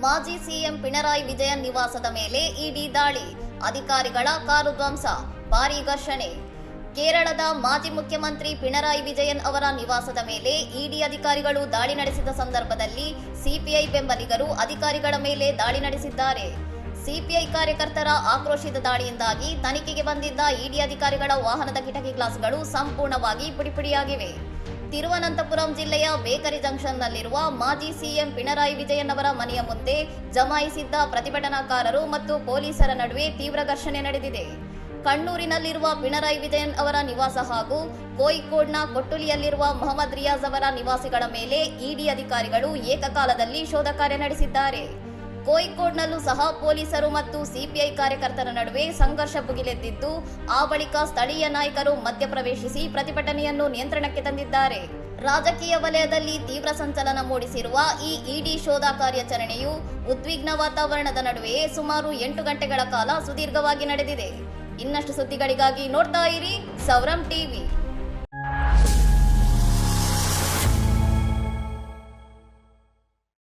ಮಾಜಿ ಸಿಎಂ ಪಿಣರಾಯಿ ವಿಜಯನ್ ನಿವಾಸದ ಮೇಲೆ ಇಡಿ ದಾಳಿ, ಅಧಿಕಾರಿಗಳ ಕಾರು ಧ್ವಂಸ, ಭಾರೀ ಘರ್ಷಣೆ. ಕೇರಳದ ಮಾಜಿ ಮುಖ್ಯಮಂತ್ರಿ ಪಿಣರಾಯಿ ವಿಜಯನ್ ಅವರ ನಿವಾಸದ ಮೇಲೆ ಇಡಿ ಅಧಿಕಾರಿಗಳು ದಾಳಿ ನಡೆಸಿದ ಸಂದರ್ಭದಲ್ಲಿ ಸಿಪಿಐ ಬೆಂಬಲಿಗರು ಅಧಿಕಾರಿಗಳ ಮೇಲೆ ದಾಳಿ ನಡೆಸಿದ್ದಾರೆ. ಸಿಪಿಐ ಕಾರ್ಯಕರ್ತರ ಆಕ್ರೋಶದ ದಾಳಿಯಿಂದಾಗಿ ತನಿಖೆಗೆ ಬಂದಿದ್ದ ಇಡಿ ಅಧಿಕಾರಿಗಳ ವಾಹನದ ಕಿಟಕಿ ಗ್ಲಾಸ್ಗಳು ಸಂಪೂರ್ಣವಾಗಿ ಪುಡಿಪುಡಿಯಾಗಿವೆ. ತಿರುವನಂತಪುರಂ ಜಿಲ್ಲೆಯ ಬೇಕರಿ ಜಂಕ್ಷನ್ನಲ್ಲಿರುವ ಮಾಜಿ ಸಿಎಂ ಪಿಣರಾಯಿ ವಿಜಯನ್ ಅವರ ಮನೆಯ ಮುಂದೆ ಜಮಾಯಿಸಿದ್ದ ಪ್ರತಿಭಟನಾಕಾರರು ಮತ್ತು ಪೊಲೀಸರ ನಡುವೆ ತೀವ್ರ ಘರ್ಷಣೆ ನಡೆದಿದೆ. ಕಣ್ಣೂರಿನಲ್ಲಿರುವ ಪಿಣರಾಯಿ ವಿಜಯನ್ ಅವರ ನಿವಾಸ ಹಾಗೂ ಕೋಯಿಕೋಡ್ನ ಕೊಟ್ಟುಲಿಯಲ್ಲಿರುವ ಮೊಹಮ್ಮದ್ ರಿಯಾಜ್ ಅವರ ನಿವಾಸಿಗಳ ಮೇಲೆ ಇಡಿ ಅಧಿಕಾರಿಗಳು ಏಕಕಾಲದಲ್ಲಿ ಶೋಧ ಕಾರ್ಯ ನಡೆಸಿದ್ದಾರೆ. ಕೋಯಿಕೋಡ್ನಲ್ಲೂ ಸಹ ಪೊಲೀಸರು ಮತ್ತು ಸಿಪಿಐ ಕಾರ್ಯಕರ್ತರ ನಡುವೆ ಸಂಘರ್ಷ ಭುಗಿಲೆದ್ದಿದ್ದು, ಆ ಬಳಿಕ ಸ್ಥಳೀಯ ನಾಯಕರು ಮಧ್ಯಪ್ರವೇಶಿಸಿ ಪ್ರತಿಭಟನೆಯನ್ನು ನಿಯಂತ್ರಣಕ್ಕೆ ತಂದಿದ್ದಾರೆ. ರಾಜಕೀಯ ವಲಯದಲ್ಲಿ ತೀವ್ರ ಸಂಚಲನ ಮೂಡಿಸಿರುವ ಈ ಇಡಿ ಶೋಧ ಕಾರ್ಯಾಚರಣೆಯು ಉದ್ವಿಗ್ನ ವಾತಾವರಣದ ನಡುವೆಯೇ ಸುಮಾರು 8 ಗಂಟೆಗಳ ಕಾಲ ಸುದೀರ್ಘವಾಗಿ ನಡೆದಿದೆ. ಇನ್ನಷ್ಟು ಸುದ್ದಿಗಳಿಗಾಗಿ ನೋಡ್ತಾ ಇರಿ ಸೌರಂ ಟಿವಿ.